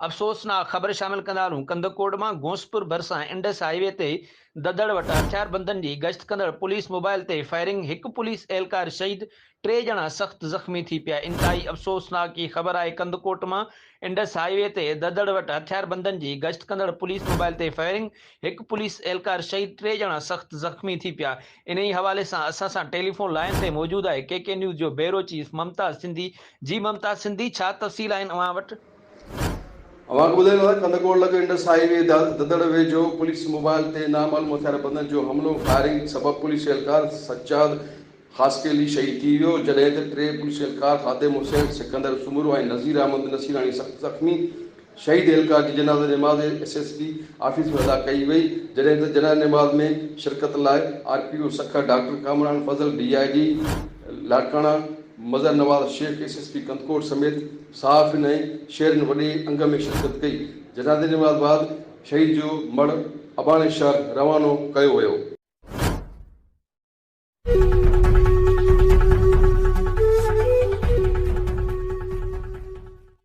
अफ़सोसनाक ख़बर शामिल कंदारूं। कंदकोट मां घोंसपुर भरिसां इंडस हाईवे ते ददड़ वटि हथियारबंदनि जी गश्त कंदड़ पुलिस मोबाइल ते फायरिंग, हिकु पुलिस एहलकार शहीद, 3 ॼणा सख़्त ज़ख़्मी थी पिया। इंतहाई अफ़सोसनाक ही ख़बर आहे। कंदकोट मां इंडस हाईवे ते ददड़ वटि हथियारबंदनि जी गश्त कंदड़ पुलिस मोबाइल ते फायरिंग, हिकु पुलिस एहलकार शहीद, 3 ॼणा सख़्त ज़ख़्मी थी पिया। इन ई हवाले सां असां सां टेलीफोन लाइन ते मौजूदु आहे के न्यूज़ जो ब्यूरो चीफ ममताज़ सिंधी। जी ममताज़ सिंधी, छा तफ़सील आहिनि अव्हां वटि? अवां ॿुधायो कंदकोट लॻे इंडस हाईवे ददड़ वेझो पुलिस मोबाइल ते नामालूम हथियारबंदनि जो हमलो फायरिंग सबबि पुलिस एहलकार सज्जाद ख़ासके अली शहीद थी वियो, जॾहिं त 3 पुलिस एहलकार ख़ादिम हुसैन, सिकंदर सुमरू ऐं नज़ीर अहमद नसीराणी सख़्त ज़ख़्मी। शहीद एहलकार जी जनाज़ा नमाज़ SSP ऑफिस में अदा कई वई, जॾहिं त जनाज़ा नमाज़ में शिरकत लाइ RPO सखर डॉक्टर कामरान फज़ल, DIG लाड़काना मज़र नवाज़ शेख, SSP कंदकोट समेत साफ़ ऐं शहरनि वॾे अंग में शिरकत कई। जनाज़े नमाज़ बाद शहीद जो मड़ अबाणे शहर रवानो कयो वियो।